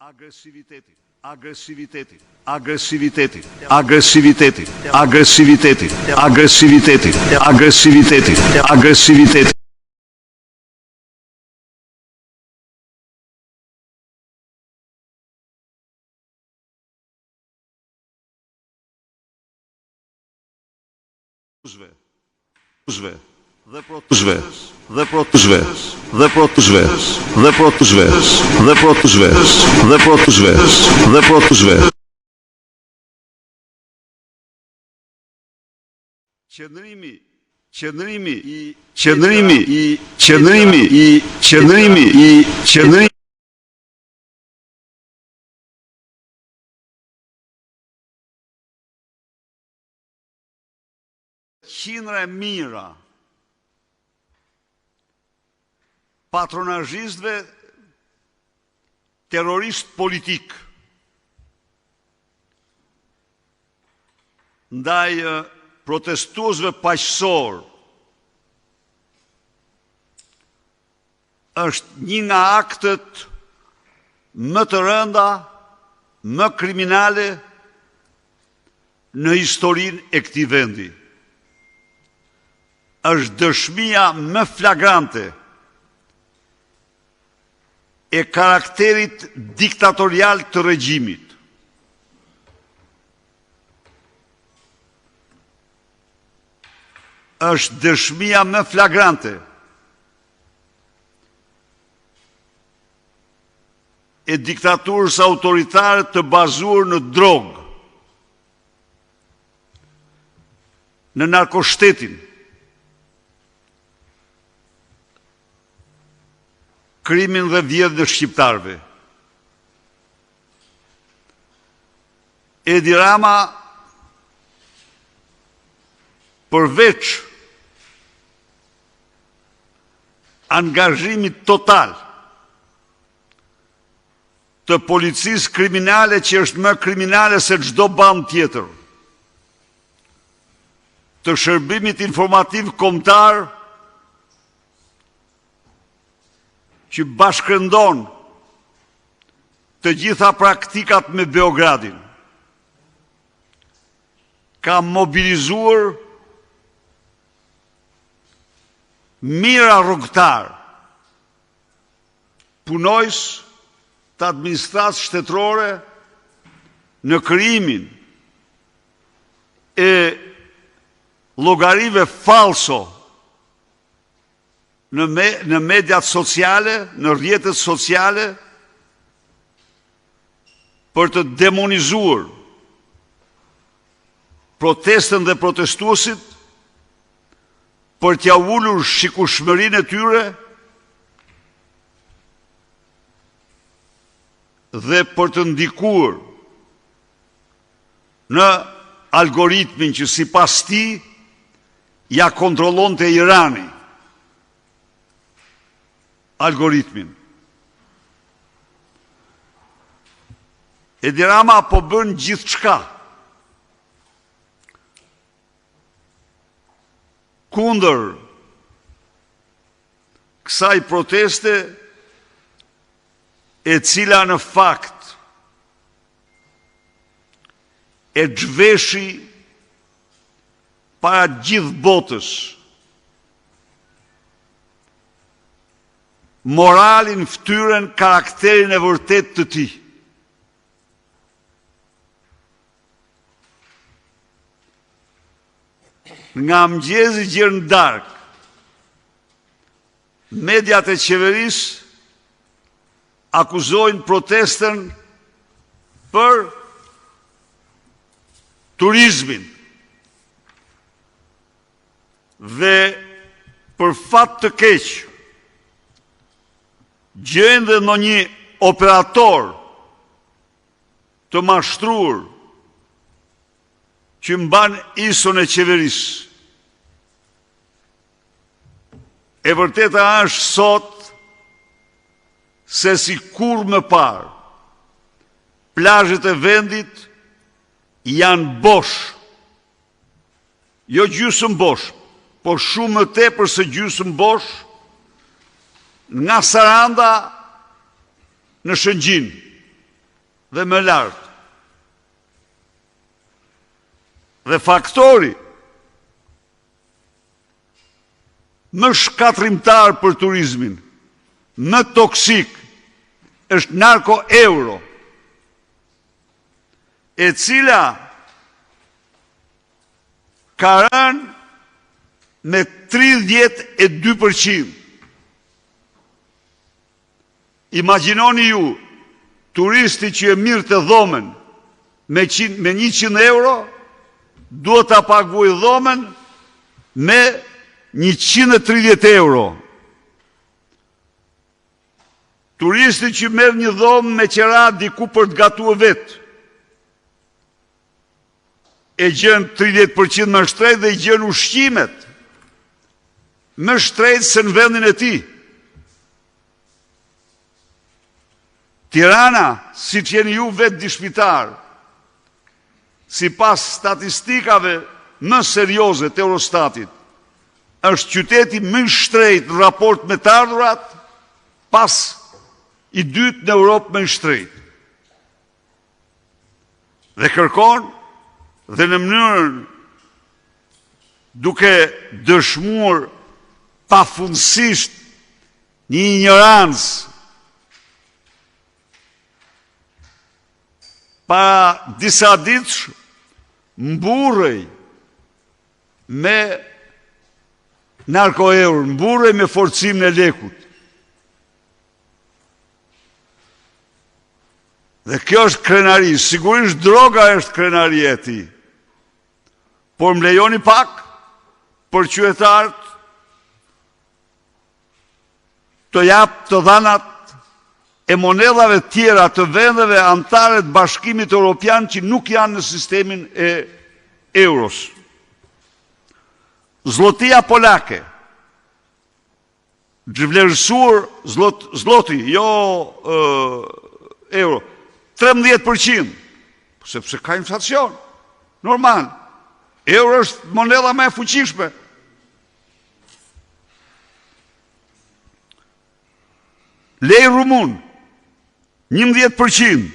Agresiviteti, agresiviteti, agresiviteti, agresiviteti, agresiviteti, agresiviteti, agresiviteti, agresiviteti. Dhe protuzhve. Qindra e mira patronazhistëve, terrorist politik ndaj protestuesve paqësor është një nga aktet më të rënda, më kriminale në historinë e këtij vendi. Është dëshmia më flagrante e karakterit diktatorial të regjimit. Është dëshmia më flagrante e diktaturës autoritare të bazuar në drogë, në narkoshtetin, krimin dhe vjedhjen e shqiptarëve. Edi Rama, përveç angazhimit total të policisë kriminale, që është më kriminale se çdo bandë tjetër, të shërbimit informativ kombëtar që bashkëndon të gjitha praktikat me Beogradin, ka mobilizuar mijëra rrugtar, punojës të administratës shtetërore në krijimin e llogarive falso në mediat sociale, në rrjetet sociale, për të demonizuar protestën dhe protestuesit, për t'ia ulur shikueshmërinë e tyre dhe për të ndikuar në algoritmin që sipas tij ja kontrollonte Irani. Algoritmin. Edi Rama po bën gjithçka kundër kësaj proteste, e cila në fakt e zhveshi para gjithë botës moralin, fytyrën, karakterin e vërtet të tij. Nga mëngjesi gjerë në darkë, mediat e qeverisë akuzojnë protestën për turizmin dhe për fat të keq gjejnë dhe në një operator të mashtruar që mban ISO-n e qeverisë. E vërteta është sot se si kur më parë plazhet e vendit janë bosh. Jo gjysmë bosh, por shumë më tepër se gjysmë bosh, nga Saranda në Shëngjin, dhe më lartë. Dhe faktori më shkatrimtar për turizmin, më toksik, është narko euro, e cila ka rënë me 32%. Imagjinoni ju, turisti që e mirë të dhomen me 100 euro, duhet ta paguaj dhomen me 130 euro. Turisti që merr një dhomë me qera diku për të gatuar vetë, e gjen 30% më shtrejt dhe i gjen ushqimet më shtrejt se në vendin e tij. Tirana, si që jeni ju vetë dishpitar, si pas statistikave më serioze të Eurostatit, është qyteti më shtrejt në raport me të ardhurat, pas i dytë në Europë më shtrejt. Dhe kërkon, dhe në mënyrën duke dëshmuar pafundësisht një ignorancë, para disa ditësh mburrej me narko-eur, mburrej me forcimin e lekut. Dhe kjo është krenari, sigurisht droga është krenari e tij. Por më lejoni pak për qytetarët të jap të dhanat e monedhave tjera të vendeve anëtare të Bashkimit Evropian që nuk janë në sistemin e euros. Zlotia polake, zhvlerësuar zloti, jo euro, 13%, sepse ka inflacion, normal. Euro është monedha më e fuqishme. Lej rumun, 11%.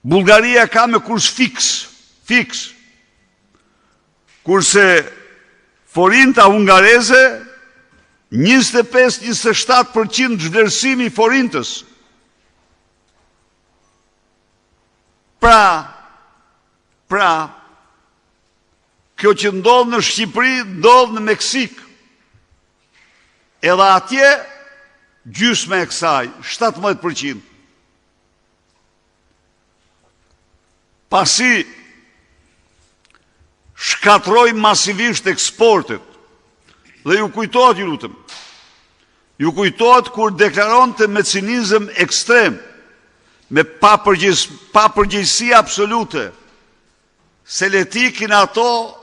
Bullgaria ka me kurs fix. Kurse forinta hungareze 25-27% zhvlerësimi i forintës. Pra, kjo që ndodh në Shqipëri, ndodh në Meksik. Edhe atje gjysmë e kësaj, 17%. Pasi shkatroi masivisht eksportet, dhe ju kujtohet, ju kujtohet kur deklaronte me cinizëm ekstrem, me papërgjegjësi absolute, se letikin ato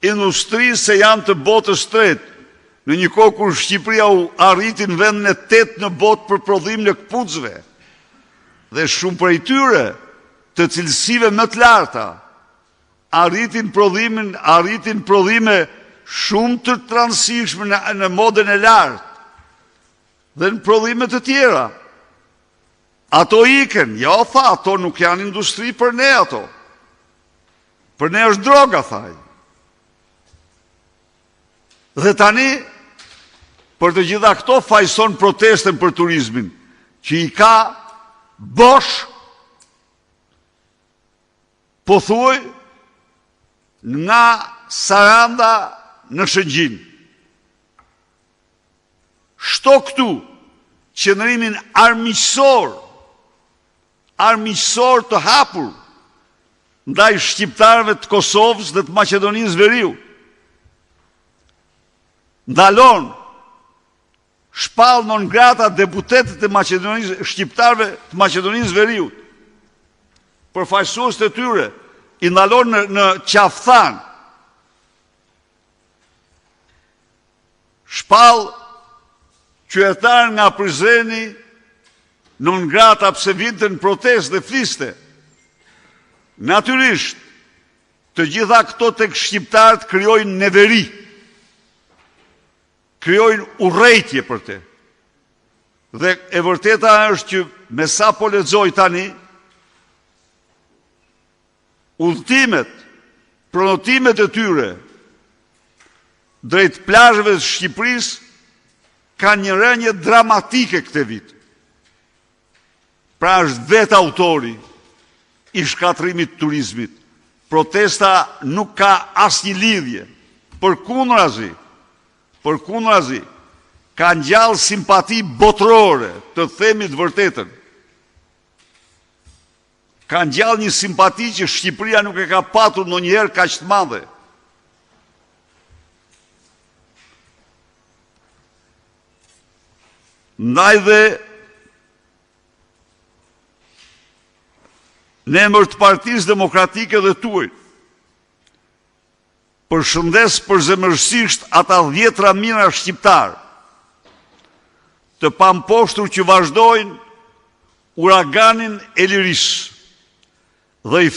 industri se janë të botës tretë, në një kohë kur Shqipëria u arriti në vendin e 8 në botë për prodhimin e këpucëve, dhe shumë prej tyre të cilësive më të larta arritin prodhime shumë të transishme në modën e lartë dhe në prodhime të tjera. Ato iken, ja o tha, ato nuk janë industri për ne ato. Për ne është droga, thaj. Dhe tani, për të gjitha këto fajson protesten për turizmin, që i ka bosh, po thuaj, nga Saranda në Shëngjin. Shto këtu, qëndrimin armiqësor të hapur, ndaj shqiptarëve të Kosovës dhe të Maqedonisë Veriut. Ndalon shpall non grata deputetët e shqiptarëve të Maqedonisë Veriut. Përfaqësues të tyre i ndalon në Qafthan. Shpall qytetar nga Prizreni non grata pse vinte në protestë dhe fliste. Natyrisht, të gjitha këto tek shqiptarët krijojnë neveri, krijojnë urrejtje për te. Dhe e vërteta është që me sa po lexoj tani, udhëtimet, pronotimet e tyre drejt plazheve të Shqipërisë kanë një rënje dramatike këtë vit. Pra është vetë autori i shkatrimit të turizmit. Protesta nuk ka asnjë lidhje. Përkundrazi, ka ngjall simpati botërore, të themi të vërtetën. Ka ngjall një simpati që Shqipëria nuk e ka patur ndonjëherë kaq të madhe. Ndaj dhe në emër të Partisë Demokratike dhe tuaj, përshëndes përzemërsisht ata 10 mijëra shqiptar të pamposhtur që vazhdojnë uraganin e lirisë dhe i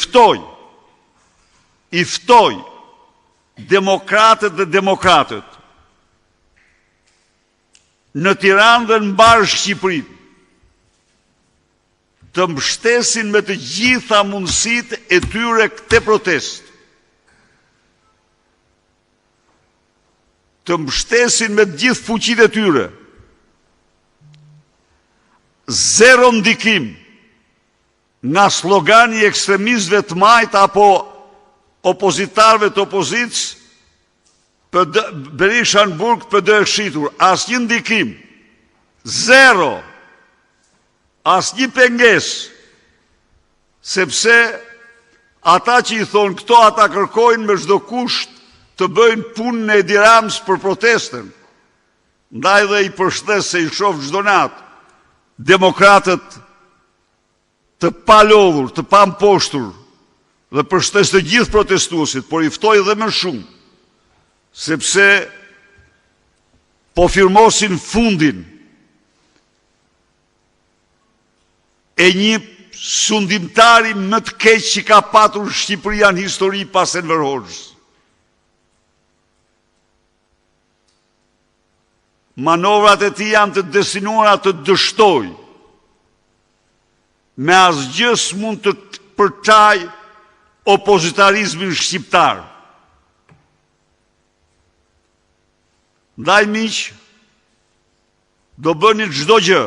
ftoj demokratët dhe demokratët në Tiranë dhe në mbarë Shqipërinë të mbështesin me të gjitha mundësitë e tyre këtë protestë. Të mbështesin me të gjithë fuqitë e tyre. Zero ndikim nga slogani i ekstremistëve të majt apo opozitarëve të opozicës, Berisha në burg PD e shitur, asnjë ndikim, zero, asnjë pengesë, sepse ata që i thonë këto ata kërkojnë me çdo kusht të bëjnë punën e Edi Ramës për protestën. Ndaj dhe i përshtes se i shoh çdo natë demokratët të palodhur, të pamposhtur dhe përshtes të gjithë protestuesit, por i ftoj edhe më shumë, sepse po firmosin fundin e një sundimtari më të keq që ka patur Shqipëria në histori pas Enver Hoxhës. Manovrat e tij janë të destinuara të dështoj. Me asgjë s'mund të përçaj opozitarizmin shqiptar. Ndaj miq, do bëni çdo gjë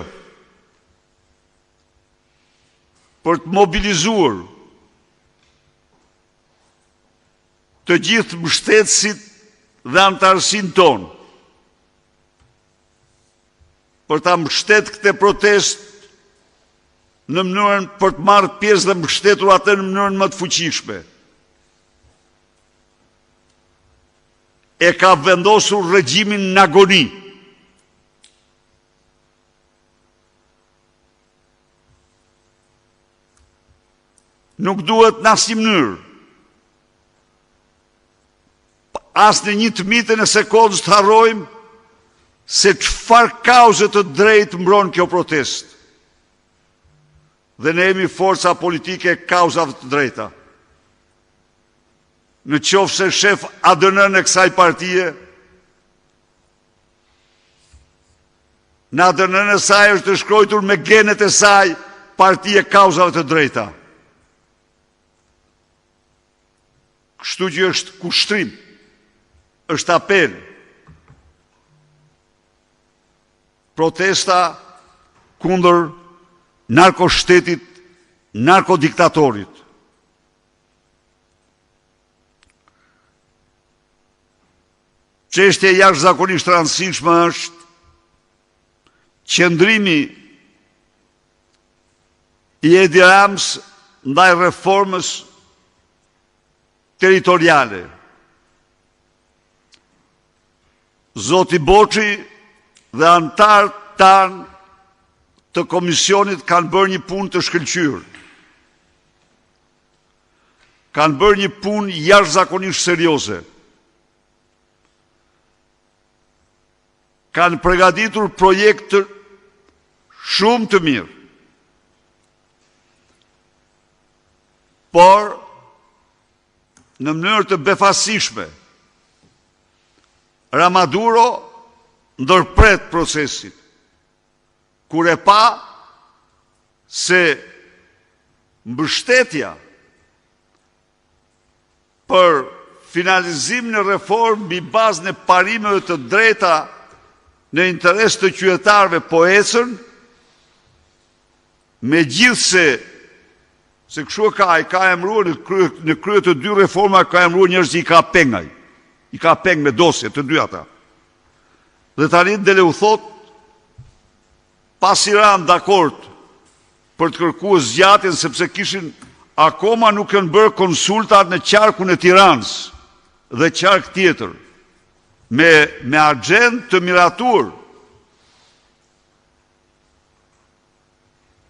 për të mobilizuar të gjithë mbështetësit dhe antarësinë tonë, për ta mbështetur këtë protestë në mënyrën për të marrë pjesë dhe mbështetur atë në mënyrën më të fuqishme. E ka vendosur regjimin në agoni. Nuk duhet në asnjë mënyrë, as në një tmitën e sekondës të harrojmë se çfarë kauze të drejtë mbron kjo protestë. Dhe ne jemi forca politike e kauzave të drejta. Në qoftë se shef ADN në kësaj partie, në ADN në saj është të shkruar me genet e saj partie kauzave të drejta. Kështu që është kushtrim, është apel. Protesta kundër narkoshtetit, narkodiktatorit. Çështja jashtëzakonisht e rëndësishme është qëndrimi i Edi Ramës ndaj reformës territoriale. Zoti Boçi dhe antarët tanë të komisionit kanë bërë një punë të shkëlqyer. Kanë bërë një punë jashtëzakonisht serioze. Kanë përgatitur projekte shumë të mirë. Por, në mënyrë të befasishme, Ramaduro ndërpret procesin. kur e pa se mbështetja për finalizim në reformë mbi bazën e parimeve të drejta në interes të qytetarëve po ecën, megjithse se kështu i ka emëruar në krye të dy reforma, ka emëruar njerëz që i ka pengaj. I ka peng me dosje të dy ata. Dhe tani dele u thot, pas i ranë dakord për të kërkuar zgjatjen sepse kishin akoma nuk kanë bërë konsultat në qarkun e Tiranës dhe qark tjetër me agent të miratuar.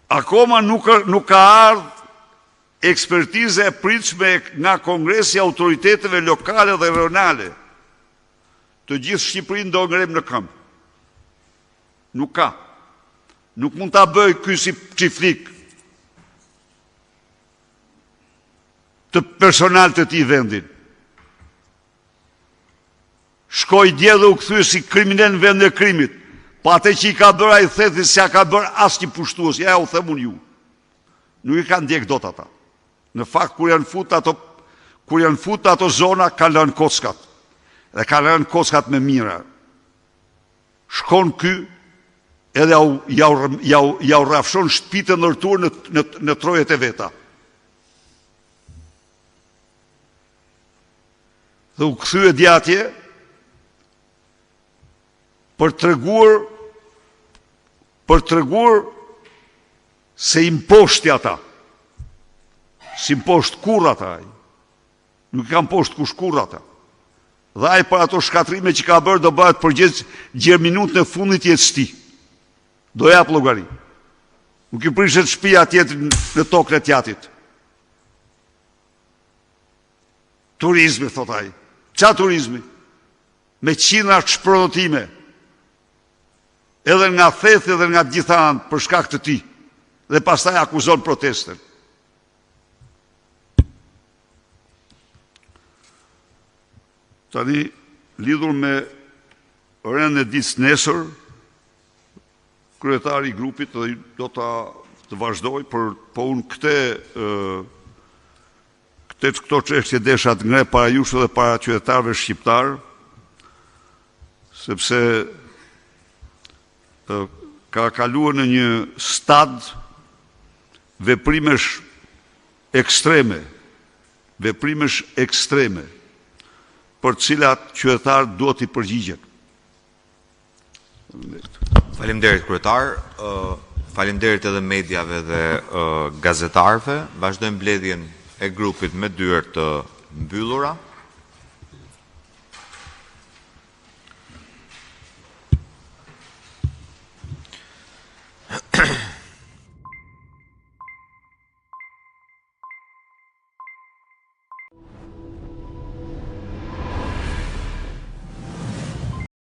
Akoma nuk ka ardhur ekspertize e pritshme nga Kongresi i Autoriteteve Lokale dhe Regionale. Të gjithë Shqipërinë do ngrem në këmbë. Nuk ka. Nuk mund ta bëj ky si çiflik të personal të tij vendin. Shkoi dje dhe u kthye si kriminal në vendin e krimit. Po atë që i ka bërë ai thethi se ja ka bërë asnjë pushtues, ja u them unë ju. Nuk i kanë ndjek dot ata. Në fakt kur janë fut ato zona kanë lënë kockat. Dhe kanë lënë kockat me mira. Shkon ky edhe ja u rrafshon shtëpitë ndërtuar në trojet e veta. Dhe u kthye dje atje për treguar se i mposhti ata. Si mposht kur ata. Nuk i kam posht kush kur ata. Dhe ai për ato shkatrime që ka bërë do bëhet përgjegjës gjerë minutën e fundit jetës tij. Do jap llogari. Nuk i prishet shtëpia tjetër në tokën e tjatit. Turizmi, thot ai. Qa turizmi? Me qindra shprodhime. Edhe nga thethi dhe nga gjitha anë për shkak të tij. Dhe pastaj akuzon protestën. Tani, lidhur me rënë e ditës nesër, kryetari i grupit dhe do të vazhdoj, po unë këto çështje desha të ngre para jush dhe para qytetarëve shqiptar, sepse ka kaluar në një stad veprimesh ekstreme, për cilat qytetar duhet i përgjigjen. Faleminderit kryetar, faleminderit edhe mediave dhe gazetarëve. Vazhdojmë mbledhjen e grupit me dyert të mbyllura.